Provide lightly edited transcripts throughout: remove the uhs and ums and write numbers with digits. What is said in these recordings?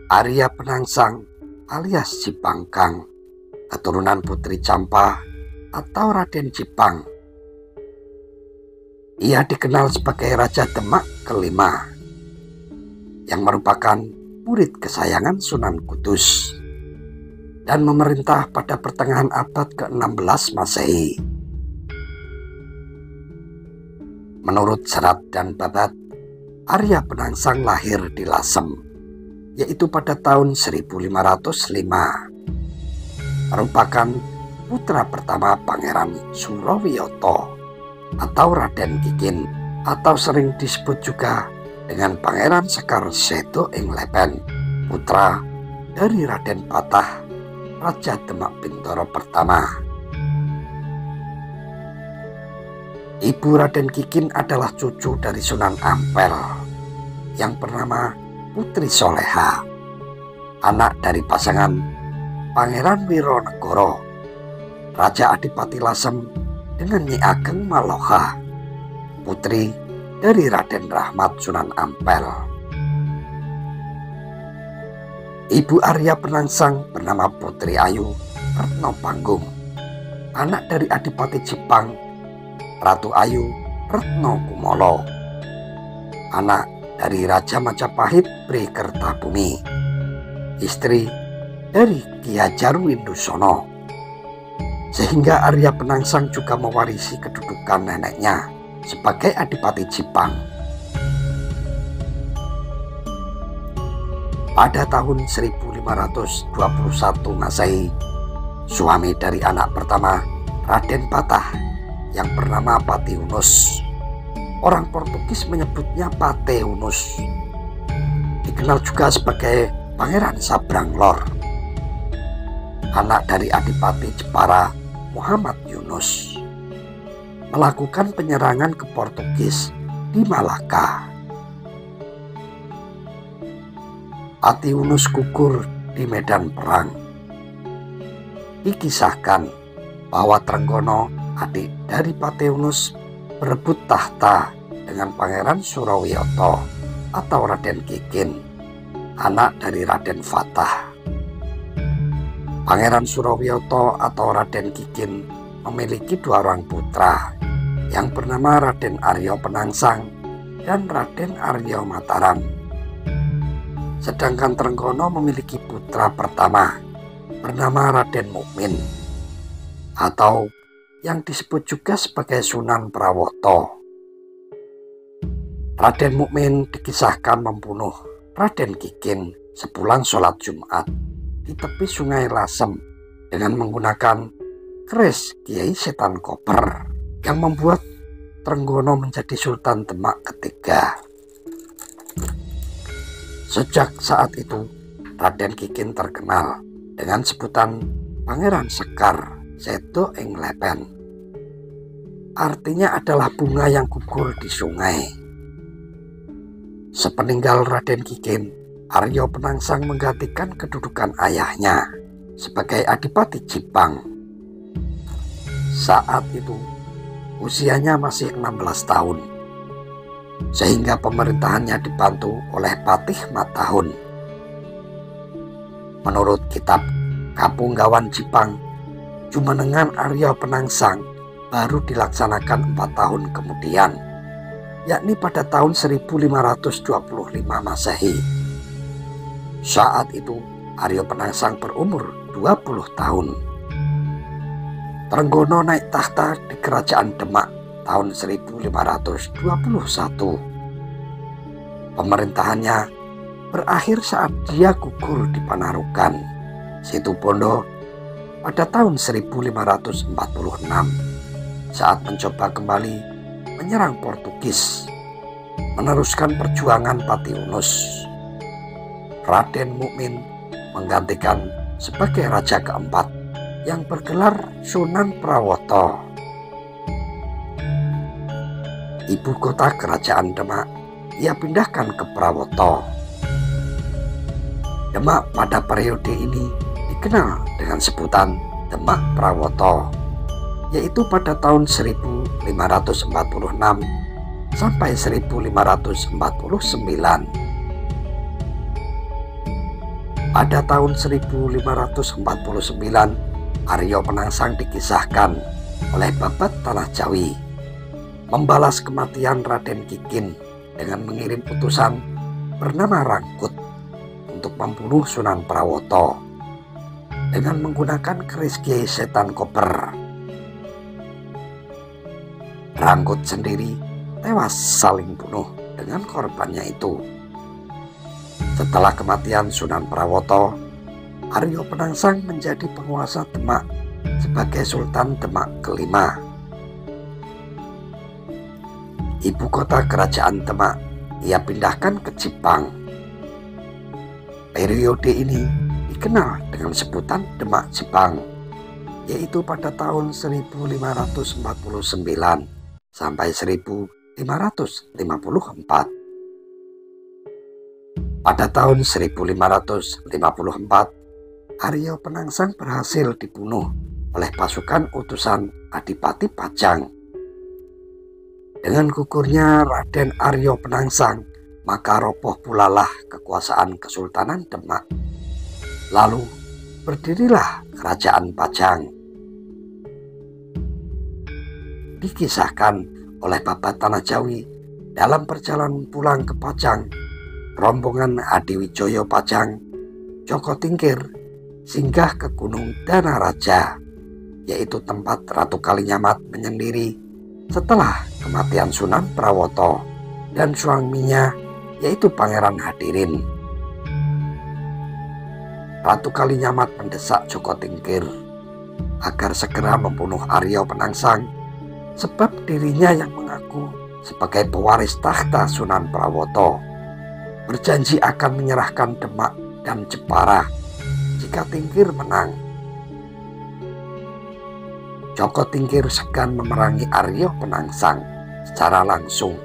Arya Penangsang alias Cipangkang, keturunan Putri Campa atau Raden Cipang. Ia dikenal sebagai Raja Demak kelima, yang merupakan murid kesayangan Sunan Kudus dan memerintah pada pertengahan abad ke-16 Masehi. Menurut Serat dan Babat, Arya Penangsang lahir di Lasem, yaitu pada tahun 1505. Merupakan putra pertama Pangeran Surowiyoto atau Raden Kikin, atau sering disebut juga dengan Pangeran Sekar Seto ing Lepen, putra dari Raden Patah, Raja Demak Bintoro pertama. Ibu Raden Kikin adalah cucu dari Sunan Ampel yang bernama Putri Soleha, anak dari pasangan Pangeran Wironegoro, Raja Adipati Lasem, dengan Nyi Ageng Maloha, putri dari Raden Rahmat Sunan Ampel. Ibu Arya Penangsang bernama Putri Ayu Retno Panggung, anak dari Adipati Jepang Ratu Ayu Retno Kumolo, anak dari Raja Majapahit Pri Kertabumi, istri dari Ki Hajar Windusono, sehingga Arya Penangsang juga mewarisi kedudukan neneknya sebagai Adipati Jipang. Pada tahun 1521 Masehi, suami dari anak pertama Raden Patah yang bernama Patiunus, orang Portugis menyebutnya Pateunus, dikenal juga sebagai Pangeran Sabranglor, anak dari Adipati Jepara Muhammad Yunus, melakukan penyerangan ke Portugis di Malaka. Patiunus gugur di medan perang. Dikisahkan bahwa Trenggono, adik dari Patiunus, berebut tahta dengan Pangeran Surowiyoto atau Raden Kikin, anak dari Raden Fatah. Pangeran Surowiyoto atau Raden Kikin memiliki dua orang putra yang bernama Raden Arya Penangsang dan Raden Arya Mataram. Sedangkan Trenggono memiliki putra pertama bernama Raden Mukmin, atau yang disebut juga sebagai Sunan Prawoto. Raden Mukmin dikisahkan membunuh Raden Kikin sepulang sholat Jumat di tepi sungai Lasem dengan menggunakan keris Kiai Setan Koper, yang membuat Trenggono menjadi Sultan Demak ketiga. Sejak saat itu, Raden Kikin terkenal dengan sebutan Pangeran Sekar Seto ing Lepen. Artinya adalah bunga yang gugur di sungai. Sepeninggal Raden Kikin, Arya Penangsang menggantikan kedudukan ayahnya sebagai Adipati Jipang. Saat itu usianya masih 16 tahun, sehingga pemerintahannya dibantu oleh Patih Matahun. Menurut kitab Kapunggawan Jipang, Jumenengan Arya Penangsang baru dilaksanakan 4 tahun kemudian, yakni pada tahun 1525 Masehi. Saat itu Arya Penangsang berumur 20 tahun. Trenggono naik tahta di Kerajaan Demak tahun 1521. Pemerintahannya berakhir saat dia gugur di Panarukan, Situbondo, pada tahun 1546 saat mencoba kembali menyerang Portugis, meneruskan perjuangan Patiunus. Raden Mukmin menggantikan sebagai raja keempat yang bergelar Sunan Prawoto. Ibu kota kerajaan Demak ia pindahkan ke Prawoto. Demak pada periode ini dikenal dengan sebutan Demak Prawoto, yaitu pada tahun 1546 sampai 1549. Pada tahun 1549, Arya Penangsang dikisahkan oleh Babat Tanah Jawi membalas kematian Raden Kikin dengan mengirim utusan bernama Rangkut untuk membunuh Sunan Prawoto dengan menggunakan keris Kiai Setan Koper. Rangkut sendiri tewas saling bunuh dengan korbannya itu. Setelah kematian Sunan Prawoto, Arya Penangsang menjadi penguasa Demak sebagai Sultan Demak kelima. Ibu kota kerajaan Demak ia pindahkan ke Jipang. Periode ini dikenal dengan sebutan Demak Jipang, yaitu pada tahun 1549 sampai 1554. Pada tahun 1554, Arya Penangsang berhasil dibunuh oleh pasukan utusan Adipati Pajang. Dengan gugurnya Raden Arya Penangsang, maka roboh pulalah kekuasaan Kesultanan Demak. Lalu berdirilah Kerajaan Pajang. Dikisahkan oleh Babat Tanah Jawi dalam perjalanan pulang ke Pajang, rombongan Adiwijoyo Pajang, Joko Tingkir singgah ke Gunung Danaraja, yaitu tempat Ratu Kalinyamat menyendiri setelah kematian Sunan Prawoto dan suaminya, yaitu Pangeran Hadirin. Ratu Kalinyamat mendesak Joko Tingkir agar segera membunuh Arya Penangsang, sebab dirinya yang mengaku sebagai pewaris tahta Sunan Prawoto berjanji akan menyerahkan Demak dan Jepara jika Tingkir menang. Joko Tingkir segan memerangi Arya Penangsang secara langsung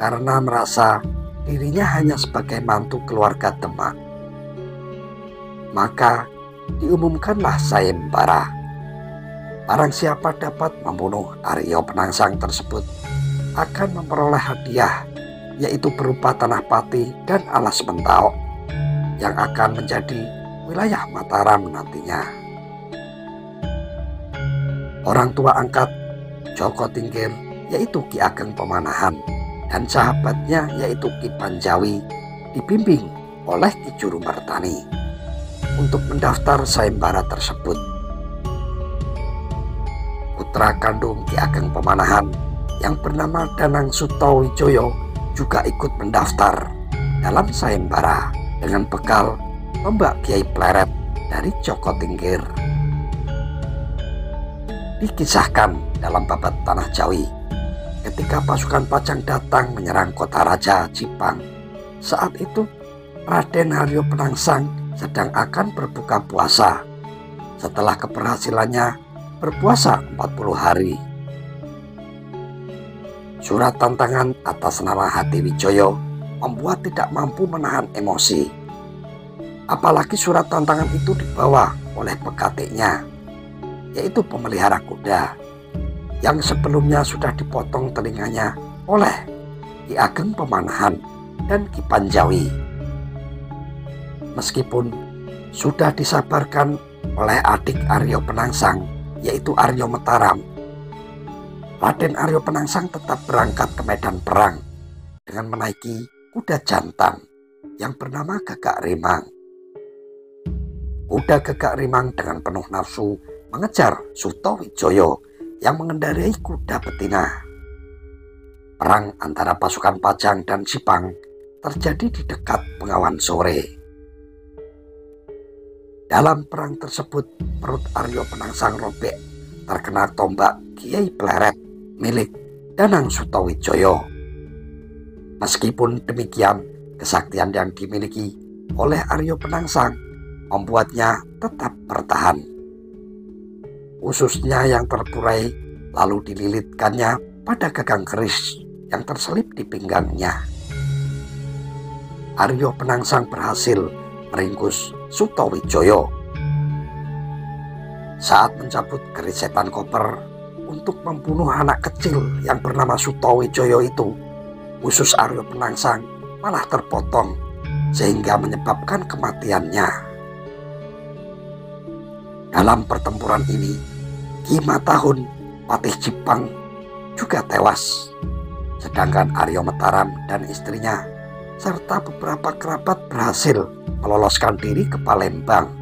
karena merasa dirinya hanya sebagai mantu keluarga Demak. Maka diumumkanlah sayembara. Barang siapa dapat membunuh Arya Penangsang tersebut akan memperoleh hadiah, yaitu berupa tanah pati dan alas Mentaok yang akan menjadi wilayah Mataram nantinya. Orang tua angkat Joko Tingkir, yaitu Ki Ageng Pemanahan, dan sahabatnya yaitu Ki Panjawi, dibimbing oleh Ki Juru Martani untuk mendaftar sayembara tersebut. Putra kandung Ki Ageng Pemanahan yang bernama Danang Sutawijoyo juga ikut mendaftar dalam sayembara dengan bekal tombak Kiai Pleret dari Joko Tingkir. Dikisahkan dalam Babat Tanah Jawi, ketika pasukan Pajang datang menyerang kota raja Jipang, saat itu Raden Arya Penangsang sedang akan berbuka puasa setelah keberhasilannya berpuasa 40 hari. Surat tantangan atas nama Hadiwijoyo membuat tidak mampu menahan emosi. Apalagi surat tantangan itu dibawa oleh pekatiknya, yaitu pemelihara kuda, yang sebelumnya sudah dipotong telinganya oleh Ki Ageng Pemanahan dan Ki Panjawi. Meskipun sudah disabarkan oleh adik Arya Penangsang, yaitu Arya Mataram, Raden Arya Penangsang tetap berangkat ke medan perang dengan menaiki kuda jantan yang bernama Gagak Rimang. Kuda Gagak Rimang dengan penuh nafsu mengejar Sutawijoyo yang mengendarai kuda betina. Perang antara pasukan Pajang dan Jipang terjadi di dekat Bengawan Sore. Dalam perang tersebut, perut Arya Penangsang robek terkena tombak Kiai Pleret milik Danang Sutawijoyo. Meskipun demikian, kesaktian yang dimiliki oleh Arya Penangsang membuatnya tetap bertahan. Ususnya yang terburai lalu dililitkannya pada gagang keris yang terselip di pinggangnya. Arya Penangsang berhasil meringkus Sutawijoyo. Saat mencabut keris Setan Koper untuk membunuh anak kecil yang bernama Sutawijoyo itu, usus Arya Penangsang malah terpotong sehingga menyebabkan kematiannya. Dalam pertempuran ini, Ki Matahun, Patih Jipang, juga tewas. Sedangkan Arya Mataram dan istrinya serta beberapa kerabat berhasil meloloskan diri ke Palembang.